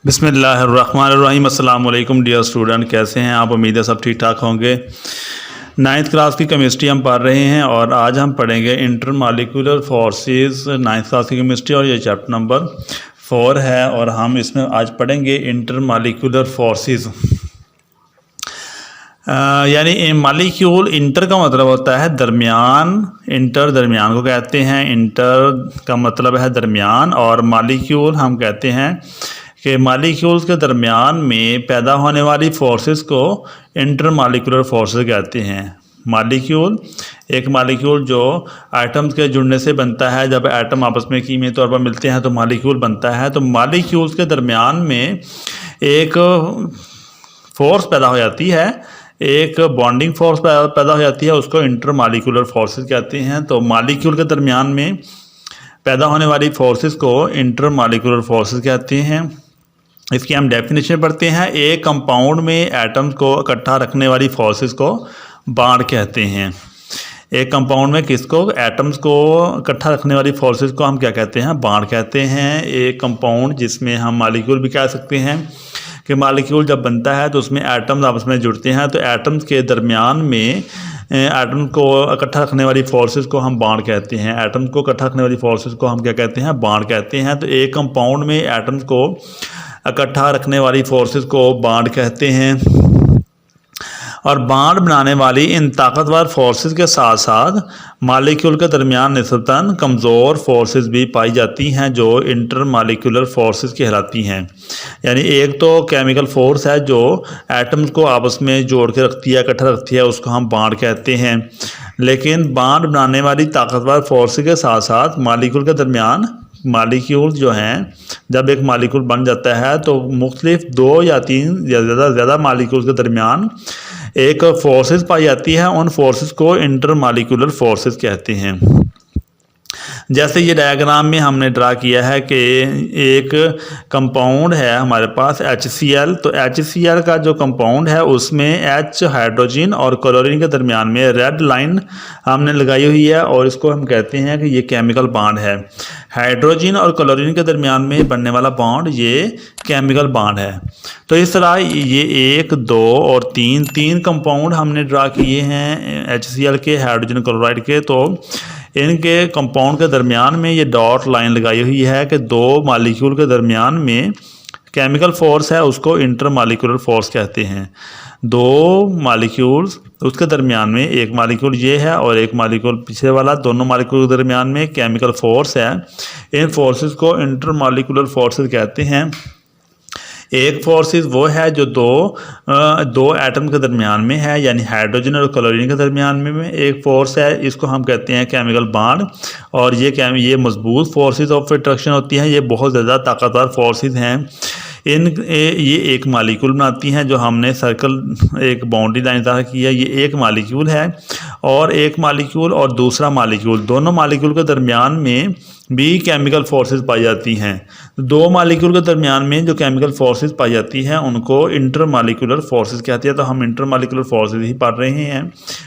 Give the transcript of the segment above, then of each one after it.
बिस्मिल्लाहिर्रहमानिर्रहीम। अस्सलाम वालेकुम डियर स्टूडेंट, कैसे हैं आप? उम्मीद है सब ठीक ठाक होंगे। नाइन्थ क्लास की केमिस्ट्री हम पढ़ रहे हैं और आज हम पढ़ेंगे इंटरमॉलिक्यूलर फोर्सेस। नाइन्थ क्लास की केमिस्ट्री और ये चैप्टर नंबर 4 है और हम इसमें आज पढ़ेंगे इंटरमॉलिक्यूलर फोर्सेस। यानी मालिक्यूल, इंटर का मतलब होता है दरमियान, इंटर दरमियान को कहते हैं, इंटर का मतलब है दरमियान, और मालिक्यूल हम कहते हैं कि मालिक्यूल्स के दरमियान में पैदा होने वाली फोर्सेस को इंटरमॉलिक्यूलर फोर्सेस कहते हैं। मालिक्यूल, एक मालिक्यूल जो एटम्स के जुड़ने से बनता है, जब एटम आपस में कीमियाई तौर पर मिलते हैं तो मालिक्यूल बनता है। तो मालिक्यूल्स के दरमियान में एक फोर्स पैदा हो जाती है, एक बॉन्डिंग फोर्स पैदा हो जाती है, उसको इंटरमॉलिक्यूलर फोर्सेस कहते हैं। तो मालिक्यूल के दरमियान में पैदा होने वाली फोर्सेस को इंटरमॉलिक्यूलर फोर्सेस कहते हैं। इसकी हम डेफिनेशन पढ़ते हैं। एक कंपाउंड में एटम्स को इकट्ठा रखने वाली फोर्सेस को बॉन्ड कहते हैं। एक कंपाउंड में किसको? एटम्स को इकट्ठा रखने वाली फोर्सेस को हम क्या कहते हैं? बॉन्ड कहते हैं। एक कंपाउंड जिसमें हम मालिक्यूल भी कह सकते हैं कि मालिक्यूल जब बनता है तो उसमें एटम्स आपस में जुड़ते हैं, तो एटम्स के दरमियान में एटम को इकट्ठा रखने वाली फोर्सेस को हम बॉन्ड कहते हैं। एटम को इकट्ठा रखने वाली फोर्सेस को हम क्या कहते हैं? बॉन्ड कहते हैं। तो एक कंपाउंड में एटम्स को इकट्ठा रखने वाली फोर्सेस को बॉन्ड कहते हैं। और बॉन्ड बनाने वाली इन ताकतवर फोर्सेस के साथ साथ मालिक्यूल के दरमियान निस्बतन कमज़ोर फोर्सेस भी पाई जाती हैं जो इंटरमॉलिक्यूलर फोर्सेस कहलाती हैं। यानी एक तो केमिकल फोर्स है जो एटम्स को आपस में जोड़ के रखती है, इकट्ठा रखती है, उसको हम बॉन्ड कहते हैं। लेकिन बॉन्ड बनाने वाली ताकतवर फोर्स के साथ साथ मालिक्यूल के दरमियान, मालिक्यूल जो हैं, जब एक मालिक्यूल बन जाता है तो मुख्तलिफ 2 या 3 या ज़्यादा मालिक्यूल्स के दरमियान एक फोर्सेस पाई जाती है। उन फोर्सेस को इंटरमॉलिक्यूलर फोर्सेस कहते हैं। जैसे ये डायग्राम में हमने ड्रा किया है कि एक कंपाउंड है हमारे पास HCl। तो HCl का जो कंपाउंड है उसमें H हाइड्रोजन और क्लोरीन के दरमियान में रेड लाइन हमने लगाई हुई है और इसको हम कहते हैं कि ये केमिकल बॉन्ड है। हाइड्रोजन और क्लोरीन के दरमियान में बनने वाला बॉन्ड ये केमिकल बॉन्ड है। तो इस तरह ये 1, 2 और 3 कंपाउंड हमने ड्रा किए हैं HCl के, हाइड्रोजन क्लोराइड के। तो इनके कंपाउंड के दरमियान में ये डॉट लाइन लगाई हुई है कि 2 मालिक्यूल के दरमियान में केमिकल फोर्स है, उसको इंटरमॉलिक्यूलर फोर्स कहते हैं। 2 मालिक्यूल्स, उसके दरमियान में एक मालिक्यूल ये है और एक मालिक्यूल पीछे वाला, दोनों मालिक्यूल के दरमियान में केमिकल फोर्स है। इन फोर्सेस को इंटरमॉलिक्यूलर फोर्सेस कहते हैं। एक फोर्सेस वो है जो दो एटम के दरमियान में है, यानी हाइड्रोजन और क्लोरीन के दरमियान में एक फोर्स है, इसको हम कहते हैं केमिकल बॉन्ड। और ये मजबूत फोर्सेस ऑफ अट्रैक्शन होती हैं, ये बहुत ज़्यादा ताकतवर फोर्सेस हैं। ये एक मालिक्यूल बनाती हैं, जो हमने सर्कल एक बाउंड्री लाइन तरह की है। ये एक मालिक्यूल है और एक मालिक्यूल और दूसरा मालिक्यूल, दोनों मालिक्यूल के दरमियान में भी केमिकल फोर्सेस पाई जाती हैं। 2 मालिक्यूल के दरमियान में जो केमिकल फोर्सेस पाई जाती हैं उनको इंटरमॉलिक्यूलर फोर्सेस कहते हैं। तो हम इंटरमॉलिक्यूलर फोर्सेस ही पढ़ रहे हैं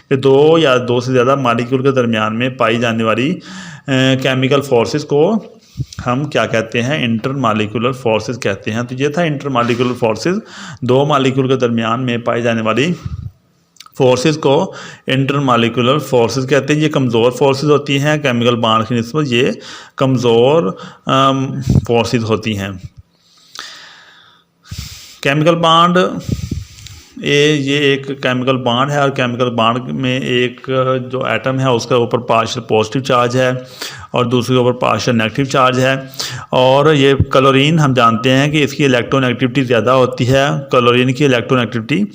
कि 2 या 2 से ज़्यादा मालिक्यूल के दरमियान में पाई जाने वाली केमिकल फोर्सेस को हम क्या कहते हैं? इंटरमॉलिक्यूलर फोर्सेस कहते हैं। तो ये था इंटरमॉलिक्यूलर फोर्सेस, 2 मालिक्यूल के दरमियान में पाई जाने वाली फोर्सेस को इंटरमॉलिक्यूलर फोर्सेस कहते हैं। ये कमज़ोर फोर्सेस होती हैं, केमिकल बॉन्ड की निस्बत ये कमज़ोर फोर्सेस होती हैं। केमिकल बॉन्ड ये एक केमिकल बॉन्ड है और केमिकल बॉन्ड में एक जो एटम है उसके ऊपर पार्शियल पॉजिटिव चार्ज है और दूसरे के ऊपर पार्शियल नेगेटिव चार्ज है। और ये क्लोरीन हम जानते हैं कि इसकी इलेक्ट्रोनेगेटिविटी ज़्यादा होती है, क्लोरीन की इलेक्ट्रोनेगेटिविटी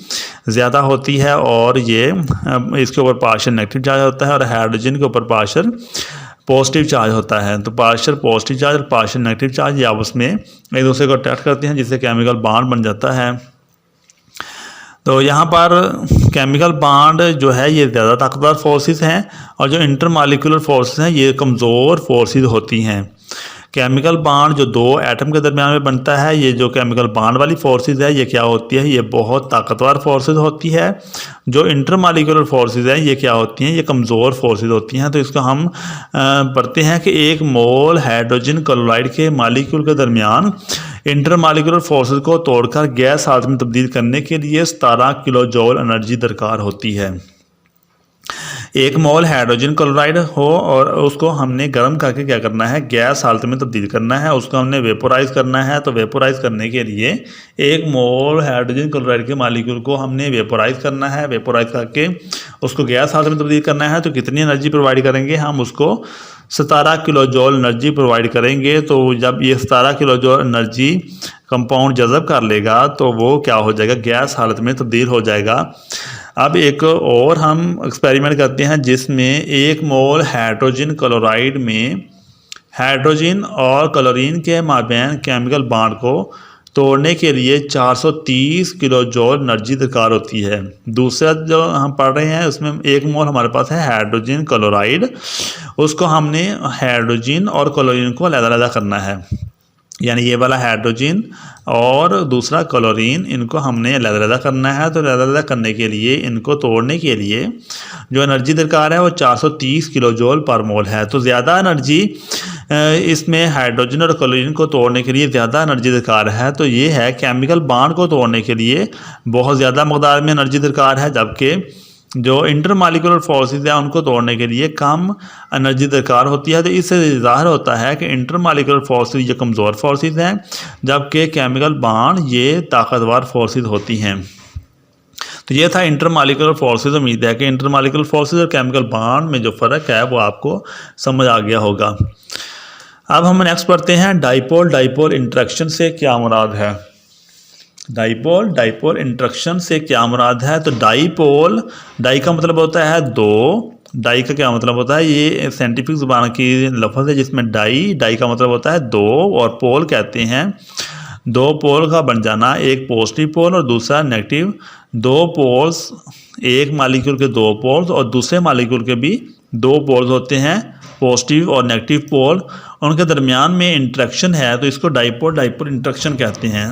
ज़्यादा होती है और ये इसके ऊपर पार्शियल नेगेटिव चार्ज होता है और हाइड्रोजन के ऊपर पार्शियल पॉजिटिव चार्ज होता है। तो पार्शियल पॉजिटिव चार्ज और पार्शियल नेगेटिव चार्ज ये आपस में एक दूसरे को अट्रैक्ट करते हैं, जिससे केमिकल बॉन्ड बन जाता है। तो यहाँ पर केमिकल बॉन्ड जो है ये ज़्यादा ताकतवर फोर्सेस हैं और जो इंटरमॉलिक्यूलर फोर्सेस हैं ये कमज़ोर फोर्सेस होती हैं। केमिकल बॉन्ड जो दो एटम के दरमियान में बनता है, ये जो केमिकल बॉन्ड वाली फोर्सेस है ये क्या होती है, ये बहुत ताकतवर फोर्सेस होती है। जो इंटरमॉलिक्यूलर फोर्सेस है ये क्या होती हैं, ये कमज़ोर फोर्सेस होती हैं। तो इसको हम पढ़ते हैं कि एक मोल हाइड्रोजन क्लोराइड के मॉलिक्यूल के दरमियान इंटरमॉलिक्यूलर फोर्सेस को तोड़कर गैस हालत में तब्दील करने के लिए 17 किलो जूल एनर्जी दरकार होती है। एक मोल हाइड्रोजन क्लोराइड हो और उसको हमने गर्म करके क्या करना है, गैस हालत में तब्दील करना है, उसको हमने वेपोराइज करना है। तो वेपोराइज करने के लिए एक मोल हाइड्रोजन क्लोराइड के मॉलिक्यूल को हमने वेपोराइज करना है, वेपोराइज करके उसको गैस हालत में तब्दील करना है। तो कितनी एनर्जी प्रोवाइड करेंगे, हम उसको 17 किलो जूल एनर्जी प्रोवाइड करेंगे। तो जब ये 17 किलो जूल एनर्जी कंपाउंड जज़ब कर लेगा तो वो क्या हो जाएगा, गैस हालत में तब्दील हो जाएगा। अब एक और हम एक्सपेरिमेंट करते हैं जिसमें एक मोल हाइड्रोजन क्लोराइड में हाइड्रोजन और क्लोरीन के माबैन केमिकल बॉन्ड को तोड़ने के लिए 430 किलो जूल एनर्जी दरकार होती है। दूसरा जो हम पढ़ रहे हैं उसमें एक मोल हमारे पास है हाइड्रोजन क्लोराइड, उसको हमने हाइड्रोजन और क्लोरीन को अलग-अलग करना है, यानी ये वाला हाइड्रोजन और दूसरा क्लोरीन, इनको हमने अलग-अलग करना है। तो अलग-अलग करने के लिए, इनको तोड़ने के लिए जो एनर्जी दरकार है वो 430 किलो जूल पर मोल है। तो ज़्यादा एनर्जी इसमें हाइड्रोजन और क्लोरीन को तोड़ने के लिए ज़्यादा एनर्जी दरकार है। तो ये है केमिकल बॉन्ड को तोड़ने के लिए बहुत ज़्यादा मकदार में एनर्जी दरकार है, जबकि जो इंटरमॉलिक्यूलर फोर्सेस है उनको तोड़ने के लिए कम एनर्जी दरकार होती है। तो इससे ज़ाहिर होता है कि इंटरमॉलिक्यूलर फोर्सेस ये कमज़ोर फोर्सेस हैं, जबकि केमिकल बॉन्ड ये ताकतवर फोर्सेस होती हैं। तो ये था इंटरमॉलिक्यूलर फोर्सेस। उम्मीद है कि इंटरमॉलिक्यूलर फोर्सेस और केमिकल बॉन्ड में जो फ़र्क है वो आपको समझ आ गया होगा। अब हम नेक्स्ट पढ़ते हैं डाइपोल डाइपोल इंटरेक्शन से क्या मुराद है। डाइपोल डाइपोल इंटरेक्शन से क्या मुराद है। तो डाइपोल, डाई का मतलब होता है दो, डाई का क्या मतलब होता है, ये साइंटिफिक ज़ुबान की लफ्ज़ है जिसमें डाई का मतलब होता है दो, और पोल कहते हैं दो पोल का बन जाना, एक पॉजिटिव पोल और दूसरा नेगेटिव। दो पोल्स, एक मॉलिक्यूल के दो पोल्स और दूसरे मॉलिक्यूल के भी दो पोल्स होते हैं, पॉजिटिव और नेगेटिव पोल, उनके दरमियान में इंटरेक्शन है तो इसको डाइपोल डाइपोल इंटरेक्शन कहते हैं।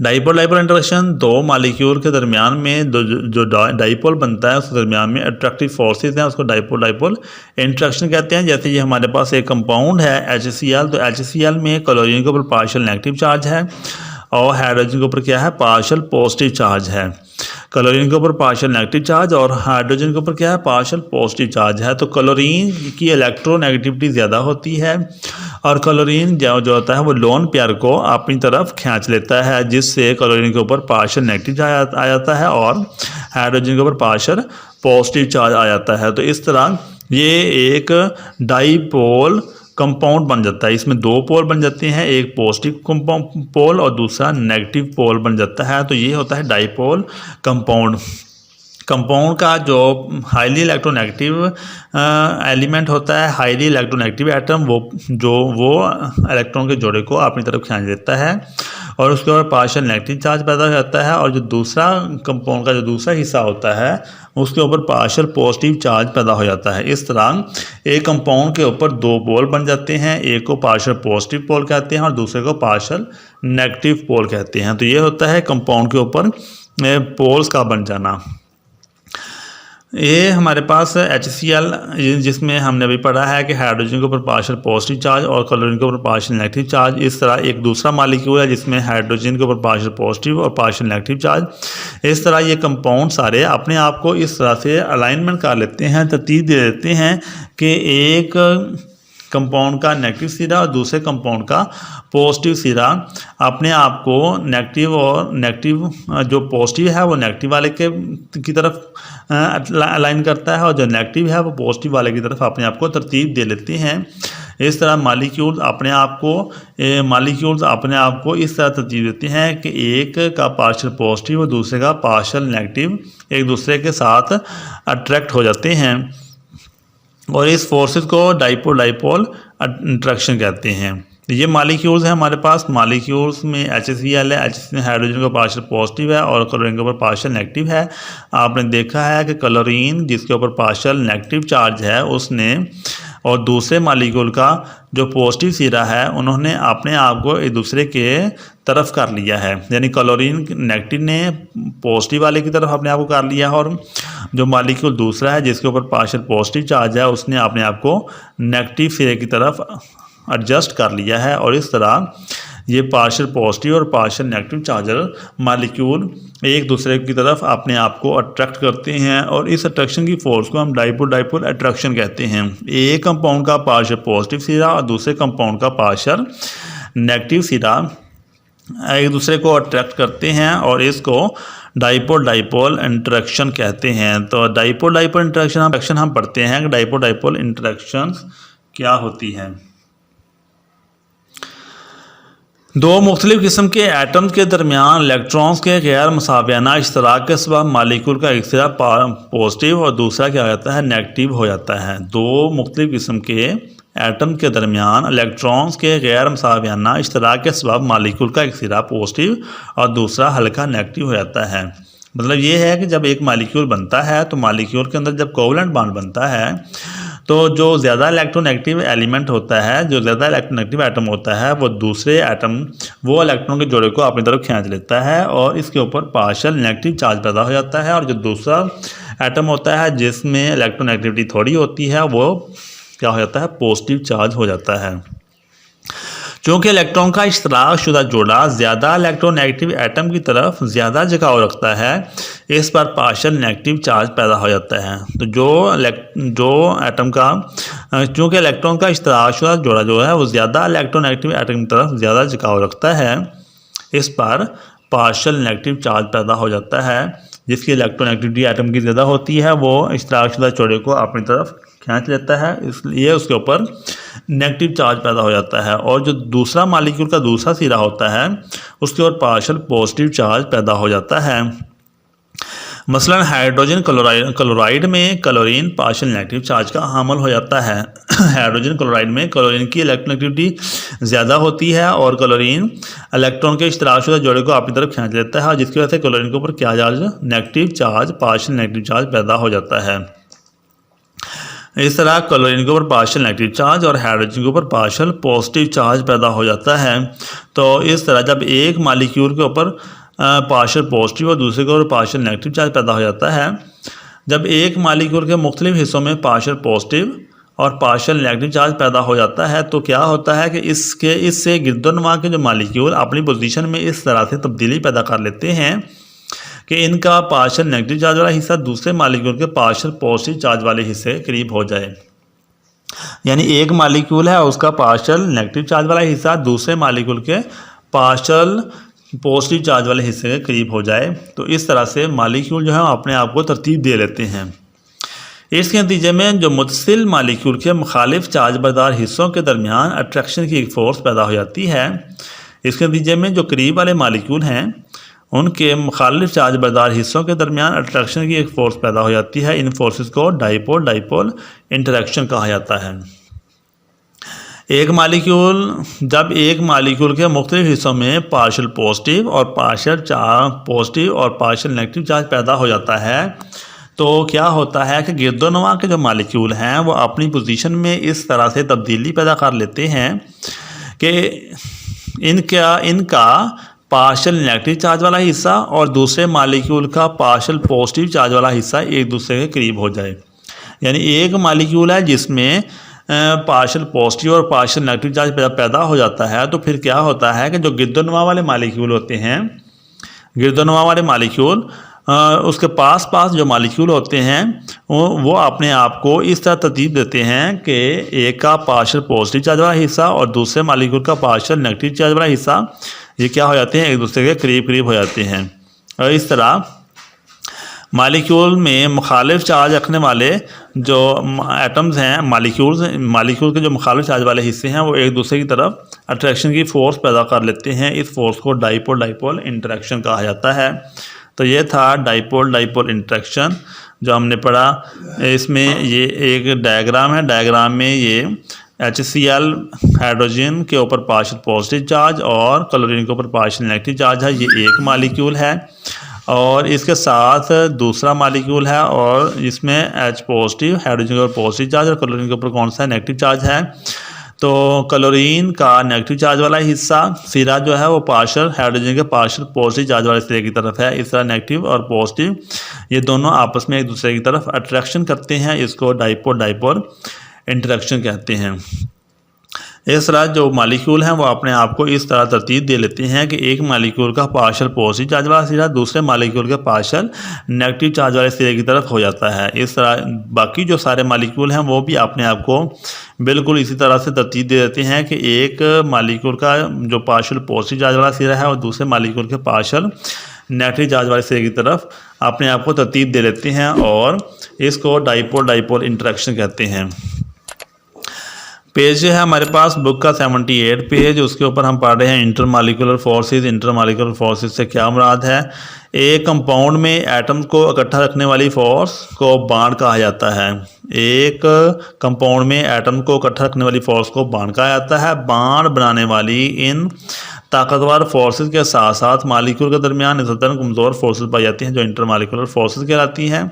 डाइपोल डाइपोल इंटरेक्शन दो मॉलिक्यूल के दरमियान में जो डाइपोल बनता है उसके दरमियान में अट्रैक्टिव फोर्सेस हैं, उसको डाइपोल डाइपोल इंटरेक्शन कहते हैं। जैसे ये हमारे पास एक कंपाउंड है HCl, तो HCl में क्लोरीन के ऊपर पार्शियल नेगेटिव चार्ज है और हाइड्रोजन के ऊपर क्या है, पार्शियल पॉजिटिव चार्ज है। क्लोरीन के ऊपर पार्शियल नेगेटिव चार्ज और हाइड्रोजन के ऊपर क्या है, पार्शियल पॉजिटिव चार्ज है। तो क्लोरीन की इलेक्ट्रोनेगेटिविटी ज़्यादा होती है और क्लोरीन जो होता है वो लोन पेयर को अपनी तरफ खींच लेता है, जिससे क्लोरीन के ऊपर पार्शियल नेगेटिव आ जाता है और हाइड्रोजन के ऊपर पार्शियल पॉजिटिव चार्ज आ जाता है। तो इस तरह ये एक डाइपोल कंपाउंड बन जाता है। इसमें दो पोल बन जाते हैं, एक पॉजिटिव पोल और दूसरा नेगेटिव पोल बन जाता है। तो ये होता है डाइपोल कंपाउंड। कंपाउंड का जो हाईली इलेक्ट्रोनेगेटिव एलिमेंट होता है, हाईली इलेक्ट्रोनेगेटिव एटम, वो इलेक्ट्रॉन के जोड़े को अपनी तरफ खींच देता है और उसके ऊपर पार्शियल नेगेटिव चार्ज पैदा हो जाता है, और जो दूसरा कंपाउंड का जो दूसरा हिस्सा होता है उसके ऊपर पार्शियल पॉजिटिव चार्ज पैदा हो जाता है। इस तरह एक कंपाउंड के ऊपर दो पोल बन जाते हैं, एक को पार्शियल पॉजिटिव पोल कहते हैं और दूसरे को पार्शियल नेगेटिव पोल कहते हैं। तो ये होता है कंपाउंड के ऊपर पोल्स का बन जाना। ये हमारे पास HCl जिसमें हमने अभी पढ़ा है कि हाइड्रोजन के ऊपर पार्शियल पॉजिटिव चार्ज और क्लोरीन के ऊपर पार्शियल नेगेटिव चार्ज। इस तरह एक दूसरा मॉलिक्यूल है जिसमें हाइड्रोजन के ऊपर पार्शियल पॉजिटिव और पार्शियल नेगेटिव चार्ज। इस तरह ये कंपाउंड सारे अपने आप को इस तरह से अलाइनमेंट कर लेते हैं, तरतीब दे देते हैं कि एक कंपाउंड का नेगेटिव सिरा और दूसरे कंपाउंड का पॉजिटिव सिरा अपने आप को नेगेटिव और नेगेटिव जो पॉजिटिव है वो नेगेटिव वाले की तरफ अलाइन करता है और जो नेगेटिव है वो पॉजिटिव वाले की तरफ अपने आप को तरतीब दे लेते हैं। इस तरह मॉलिक्यूल्स अपने आप को इस तरह तरतीब देते हैं कि एक का पार्शियल पॉजिटिव और दूसरे का पार्शियल नेगेटिव एक दूसरे के साथ अट्रैक्ट हो जाते हैं, और इस फोर्सेस को डाइपोल डाइपोल इंटरेक्शन कहते हैं। ये मॉलिक्यूल्स हैं हमारे पास। मॉलिक्यूल्स में HCl है, HCl हाइड्रोजन का पार्शियल पॉजिटिव है और क्लोरीन के ऊपर पार्शियल नेगेटिव है। आपने देखा है कि क्लोरीन जिसके ऊपर पार्शियल नेगेटिव चार्ज है उसने और दूसरे मालिक्यूल का जो पॉजिटिव सिरा है उन्होंने अपने आप को एक दूसरे के तरफ कर लिया है, यानी क्लोरीन नेगेटिव ने पॉजिटिव वाले की तरफ अपने आप को कर लिया है, और जो मालिक्यूल दूसरा है जिसके ऊपर पार्शियल पॉजिटिव चार्ज है उसने अपने आप को नेगेटिव सिरे की तरफ एडजस्ट कर लिया है। और इस तरह ये पार्शियल पॉजिटिव और पार्शियल नेगेटिव चार्जर मालिक्यूल एक दूसरे की तरफ अपने आप को अट्रैक्ट करते हैं, और इस अट्रैक्शन की फोर्स को हम डाइपोल डाइपोल अट्रैक्शन कहते हैं। एक कंपाउंड का पार्शियल पॉजिटिव सिरा और दूसरे कंपाउंड का पार्शियल नेगेटिव सिरा एक दूसरे को अट्रैक्ट करते हैं, और इसको डाइपोल डाइपोल इंटरेक्शन कहते हैं। तो डाइपोल डाइपोल इंटरेक्शन हम पढ़ते हैं कि डाइपोल डाइपोल इंटरेक्शन क्या होती है। दो मुख्तलिफ किस्म के एटम्स के दरमियान इलेक्ट्रॉन्स के गैर मुसावियाना इश्तराक के सबब मालिक्यूल का एक सिरा पॉजिटिव और दूसरा क्या हो जाता है, नेगेटिव हो जाता है। दो मुख्तलिफ किस्म के एटम के दरमियान इलेक्ट्रॉन्स के गैर मुसावियाना इश्तराक के सबब मालिक्यूल का एक सिरा पॉजिटिव और दूसरा हल्का नेगेटिव हो जाता है। मतलब ये है कि जब एक मालिक्यूल बनता है तो मालिक्यूल के अंदर जब कोवलेंट बॉन्ड बनता है तो जो ज़्यादा इलेक्ट्रोनेगेटिव एलिमेंट होता है, जो ज़्यादा इलेक्ट्रोनेगेटिव एटम होता है, वो दूसरे एटम वो इलेक्ट्रॉन के जोड़े को अपनी तरफ खींच लेता है और इसके ऊपर पार्शियल नेगेटिव चार्ज पैदा हो जाता है। और जो दूसरा एटम होता है जिसमें इलेक्ट्रोनेगेटिविटी थोड़ी होती है वो क्या हो जाता है, पॉजिटिव चार्ज हो जाता है। चूँकि इलेक्ट्रॉन का इश्तराक शुदा जोड़ा ज़्यादा इलेक्ट्रोनेगेटिव एटम की तरफ ज़्यादा झुकाव रखता है, इस पर पार्शियल नेगेटिव चार्ज पैदा हो जाता है। तो जो एटम का चूँकि इलेक्ट्रॉन का इश्तराक शुदा जोड़ा जो है वो ज़्यादा इलेक्ट्रोनेगेटिव एटम की तरफ ज़्यादा झुकाव रखता है, इस पर पार्शियल नेगेटिव चार्ज पैदा हो जाता है। जिसकी इलेक्ट्रोनेगेटिविटी एटम की ज़्यादा होती है वो इश्तराक शुदा जोड़े को अपनी तरफ खींच लेता है, इसलिए उसके ऊपर नेगेटिव चार्ज पैदा हो जाता है। और जो दूसरा मालिक्यूल का दूसरा सिरा होता है उसके ऊपर पार्शियल पॉजिटिव चार्ज पैदा हो जाता है। मसलन हाइड्रोजन क्लोराइड में क्लोरीन पार्शियल नेगेटिव चार्ज का हामिल हो जाता है। हाइड्रोजन क्लोराइड में क्लोरीन की इलेक्ट्रोनेगेटिविटी ज़्यादा होती है और क्लोरीन इलेक्ट्रॉन के इश्तराक शुदा जोड़े को अपनी तरफ खींच लेता है, और जिसकी वजह से क्लोरीन के ऊपर क्या charge, negative charge, partial negative charge पैदा हो जाता है। इस तरह क्लोरीन के ऊपर पार्शियल नेगेटिव चार्ज और हाइड्रोजन के ऊपर पार्शियल पॉजिटिव चार्ज पैदा हो जाता है। तो इस तरह जब एक मालिक्यूल के ऊपर पार्शियल पॉजिटिव और दूसरे के ऊपर पार्शियल नेगेटिव चार्ज पैदा हो जाता है, जब एक मालिक्यूल के मुख्तलिफ हिस्सों में पार्शियल पॉजिटिव और पार्शियल नेगेटिव चार्ज पैदा हो जाता है तो क्या होता है कि इससे गिरदोनवा के जो मालिक्यूल अपनी पोजीशन में इस तरह से तब्दीली पैदा कर लेते हैं कि इनका पार्शियल नेगेटिव चार्ज वाला हिस्सा दूसरे मालिक्यूल के पार्शियल पॉजिटिव चार्ज वाले हिस्से के करीब हो जाए। यानी एक मालिक्यूल है उसका पार्शियल नेगेटिव चार्ज वाला हिस्सा दूसरे मालिक्यूल के पार्शियल पॉजिटिव चार्ज वाले हिस्से के करीब हो जाए। तो इस तरह से मालिक्यूल जो है अपने आप को तरतीब दे लेते हैं। इसके नतीजे में जो मुतसिल मालिक्यूल के मुखालिफ चार्ज बरदार हिस्सों के दरमियान अट्रैक्शन की एक फ़ोर्स पैदा हो जाती है। इसके नतीजे में जो करीब वाले मालिक्यूल हैं उनके मुखालिफ चार्ज बरदार हिस्सों के दरमियान अट्रैक्शन की एक फ़ोर्स पैदा हो जाती है। इन फोर्सेस को डाइपोल डाइपोल इंटरेक्शन कहा जाता है। जब एक मालिक्यूल के मुख्तलिफ हिस्सों में पार्शियल पॉजिटिव और पार्शियल नेगेटिव चार्ज पैदा हो जाता है तो क्या होता है कि गिरदोनवा के जो मालिक्यूल हैं वो अपनी पोजीशन में इस तरह से तब्दीली पैदा कर लेते हैं कि इनका पार्शियल नेगेटिव चार्ज वाला हिस्सा और दूसरे मालिक्यूल का पार्शियल पॉजिटिव चार्ज वाला हिस्सा एक दूसरे के करीब हो जाए। यानी एक मालिक्यूल है जिसमें पार्शियल पॉजिटिव और पार्शियल नेगेटिव चार्ज पैदा हो जाता है, तो फिर क्या होता है कि जो गिरदोनवा वाले मालिक्यूल होते हैं, गिरदोनवा वाले मालिक्यूल उसके पास जो मालिक्यूल होते हैं वो अपने आप को इस तरह तरतीब देते हैं कि एक का पार्शियल पॉजिटिव चार्ज वाला हिस्सा और दूसरे मालिक्यूल का पार्शियल नेगेटिव चार्ज वाला हिस्सा ये क्या हो जाते हैं, एक दूसरे के करीब करीब हो जाते हैं। और इस तरह मालिक्यूल में मुखालिफ चार्ज रखने वाले जो एटम्स हैं, मालिक्यूल के जो मुखालिफ चार्ज वाले हिस्से हैं वो एक दूसरे की तरफ अट्रैक्शन की फ़ोर्स पैदा कर लेते हैं। इस फोर्स को डाइपोल डाइपोल इंटरेक्शन कहा जाता है। तो ये था डाइपोल डाइपोल इंटरेक्शन जो हमने पढ़ा। इसमें ये एक डायग्राम है, डायग्राम में ये HCl हाइड्रोजन के ऊपर पार्शियल पॉजिटिव चार्ज और क्लोरीन के ऊपर पार्शियल नेगेटिव चार्ज है, ये एक मालिक्यूल है। और इसके साथ दूसरा मालिक्यूल है और इसमें H पॉजिटिव हाइड्रोजन के ऊपर पॉजिटिव चार्ज और क्लोरीन के ऊपर कौन सा नेगेटिव चार्ज है। तो क्लोरीन का नेगेटिव चार्ज वाला हिस्सा सिरा जो है वो पार्शियल हाइड्रोजन के पार्शियल पॉजिटिव चार्ज वाले सिरे की तरफ है। इस तरह नेगेटिव और पॉजिटिव ये दोनों आपस में एक दूसरे की तरफ अट्रैक्शन करते हैं, इसको डाइपोल डाइपोल इंटरेक्शन कहते हैं। इस तरह जो मालिक्यूल हैं वो अपने आप को इस तरह तरतीब दे लेते हैं कि एक मालिक्यूल का पार्शियल पॉजिटिव चार्ज वाला सिरा दूसरे मालिक्यूल के पार्शियल नेगेटिव चार्ज वाले सिरे की तरफ हो जाता है। इस तरह बाकी जो सारे मालिक्यूल हैं वो भी अपने आप को बिल्कुल इसी तरह से तरतीब दे देते हैं कि एक मालिक्यूल का जो पार्शियल पॉजिटिव चार्ज वाला सिरा है और दूसरे मालिक्यूल के पार्शियल नेगेटिव चार्ज वाले सिरे की तरफ अपने आप को तरतीब दे लेते हैं और इसको डाइपोल डाइपोल इंटरेक्शन कहते हैं। पेज जो है हमारे पास बुक का 78 पेज, उसके ऊपर हम पढ़ रहे हैं इंटरमॉलिक्यूलर फोर्सेस। इंटरमॉलिक्यूलर फोर्सेस से क्या मुराद है। एक कंपाउंड में एटम्स को इकट्ठा रखने वाली फोर्स को बॉन्ड कहा जाता है। एक कंपाउंड में एटम को इकट्ठा रखने वाली फोर्स को बॉन्ड कहा जाता है। बॉन्ड बनाने वाली इन ताकतवर फोर्सेस के साथ साथ मालिक्यूल के दरमियान निस्बतन कमज़ोर फोर्सेस पाई जाती हैं जो इंटरमॉलिक्यूलर फोर्सेस कहलाती हैं।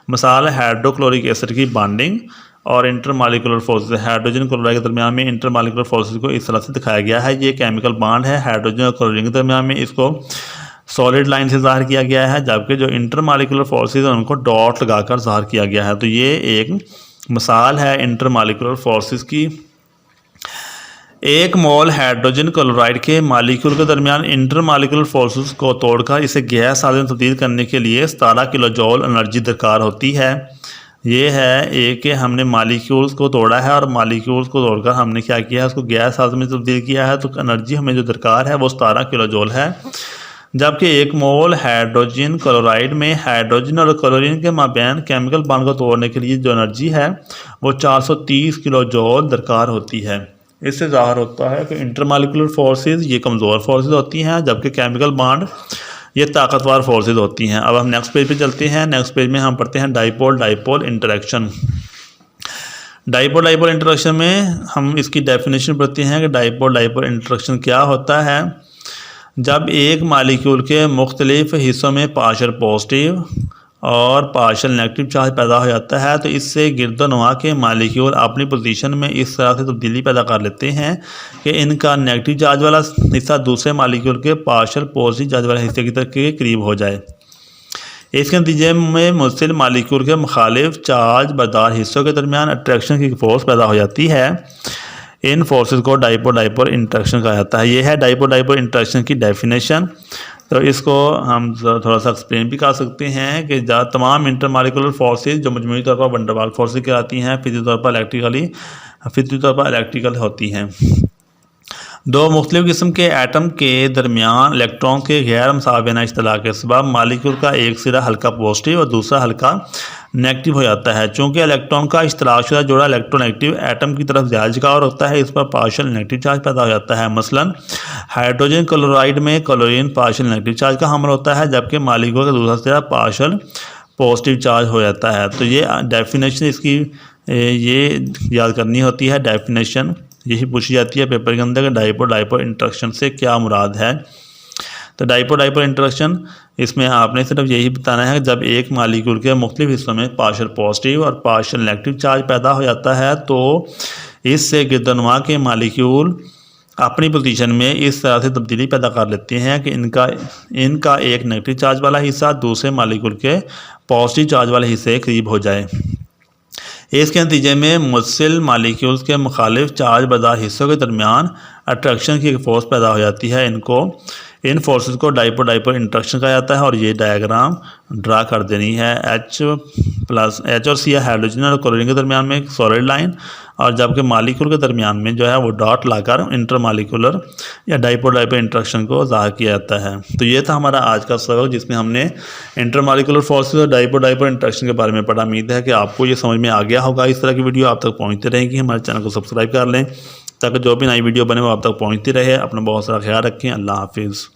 मिसाल है हाइड्रोक्लोरिक एसिड की बॉन्डिंग और इंटरमॉलिक्यूलर फोर्सेस। हाइड्रोजन क्लोराइड के दरमियान में इंटरमॉलिक्यूलर फोर्सेस को इस तरह से दिखाया गया है। ये केमिकल बॉन्ड है हाइड्रोजन और क्लोरीन के दरमियान में, इसको सॉलिड लाइन से ज़ाहिर किया गया है, जबकि जो इंटरमॉलिक्यूलर फोर्सेस हैं उनको डॉट लगाकर ज़ाहिर किया गया है। तो ये एक मिसाल है इंटरमॉलिक्यूलर फोर्सेस की। एक मोल हाइड्रोजन क्लोराइड के मालिक्यूल के दरमियान इंटरमॉलिक्यूलर फोर्सेस को तोड़कर इसे गैस आदि में तब्दील करने के लिए 17 किलो जॉल एनर्जी दरकार होती है। ये है एक कि हमने मालिक्यूल्स को तोड़ा है और मालिक्यूल्स को तोड़कर हमने क्या किया है, उसको गैस हालत में तब्दील किया है, तो एनर्जी हमें जो दरकार है वो 17 किलो जॉल है। जबकि एक मोल हाइड्रोजन क्लोराइड में हाइड्रोजन और क्लोरीन के माबैन केमिकल बॉन्ड को तोड़ने के लिए जो एनर्जी है वो 430 किलो जॉल दरकार होती है। इससे ज़ाहिर होता है कि इंटरमॉलिक्यूलर फोर्सेस ये कमज़ोर फोर्सेस होती हैं, जबकि केमिकल बॉन्ड ये ताकतवर फोर्सेस होती हैं। अब हम नेक्स्ट पेज पे चलते हैं। नेक्स्ट पेज में हम पढ़ते हैं dipole dipole interaction. Dipole dipole interaction में हम इसकी डेफिनेशन पढ़ते हैं कि डाइपोल डाइपोल इंटरेक्शन क्या होता है। जब एक मालिक्यूल के मुख्तलिफ हिस्सों में पार्शियल पॉजिटिव और पार्शियल नेगेटिव चार्ज पैदा हो जाता है तो इससे गिरदोनवा के मालिक्यूल अपनी पोजीशन में इस तरह से तब्दीली पैदा कर लेते हैं कि इनका नेगेटिव चार्ज वाला हिस्सा दूसरे मालिक्यूल के पार्शियल पॉजिटिव चार्ज वाले हिस्से के करीब हो जाए। इसके नतीजे में मुस्तिल मालिक्यूल के मुखालिफ चार्ज बरदार हिस्सों के दरमियान अट्रैक्शन की फोर्स पैदा हो जाती है। इन फोर्सेस को डाइपोल डाइपोल इंटरेक्शन कहा जाता है। यह है डाइपोल डाइपोल इंटरेक्शन की डेफिनेशन। तो इसको हम थोड़ा सा एक्सप्लेन भी कर सकते हैं कि तमाम इंटरमॉलिक्यूलर फोर्सेस जो मजमूई तौर पर वंडर वाल फोर्सेस कहलाती हैं, फितरी तौर पर इलेक्ट्रिकल होती हैं। दो मुख्तलिफ किस्म के एटम के दरमियान इलेक्ट्रॉन के गैर मुसावियाना इख्तिलाफ के सबब मालिक्यूल का एक सिरा हल्का पॉजिटिव और दूसरा हल्का नेगेटिव हो जाता है। चूँकि इलेक्ट्रॉन का इख्तिलाफशुदा जोड़ा इलेक्ट्रोनेगेटिव एटम की तरफ ज़्यादा झुकाव रखता है, इस पर पार्शियल नेगेटिव चार्ज पैदा हो जाता है। मसलन हाइड्रोजन क्लोराइड में क्लोरीन पार्शियल नेगेटिव चार्ज का हमल होता है, जबकि मालिक्यूल का दूसरा सिरा पार्शियल पॉजिटिव चार्ज हो जाता है। तो ये डेफिनेशन इसकी ये याद करनी होती है। डेफिनेशन यही पूछी जाती है पेपर के अंदर कि डाइपोल डाइपोल इंटरेक्शन से क्या मुराद है। तो डाइपोल डाइपोल इंटरेक्शन इसमें आपने सिर्फ यही बताना है कि जब एक मालिक्यूल के मुख्तलिफ हिस्सों में पार्शियल पॉजिटिव और पार्शियल नेगेटिव चार्ज पैदा हो जाता है तो इससे गिरदोनवा के मालिक्यूल अपनी पोजीशन में इस तरह से तब्दीली पैदा कर लेते हैं कि इनका एक नेगेटिव चार्ज वाला हिस्सा दूसरे मालिक्यूल के पॉजिटिव चार्ज वाले हिस्से के करीब हो जाए। इसके नतीजे में मुस्सिल मालिक्यूल्स के मुखालिफ चार्ज बरदार हिस्सों के दरमियान अट्रैक्शन की एक फोर्स पैदा हो जाती है। इन फोर्सेस को डाइपोल डाइपोल इंटरेक्शन कहा जाता है और ये डायग्राम ड्रा कर देनी है। H और C हाइड्रोजन और क्लोरीन के दरमियान में एक सॉलिड लाइन और जबकि मालिक्यूल के दरमियान में जो है वो डॉट लाकर इंटरमॉलिक्यूलर या डाइपोल डाइपोल इंटरेक्शन को ज़ाहिर किया जाता है। तो ये था हमारा आज का सबक जिसमें हमने इंटरमॉलिक्यूलर फोर्सेस और डाइपोल डाइपोल इंटरेक्शन के बारे में पढ़ा। उम्मीद है कि आपको ये समझ में आ गया होगा। इस तरह की वीडियो आप तक पहुँचती रहेगी। हमारे चैनल को सब्सक्राइब कर लें ताकि जो भी नई वीडियो बने वो आप तक पहुँचती रहे। अपना बहुत सारा ख्याल रखें। अल्लाह हाफिज़।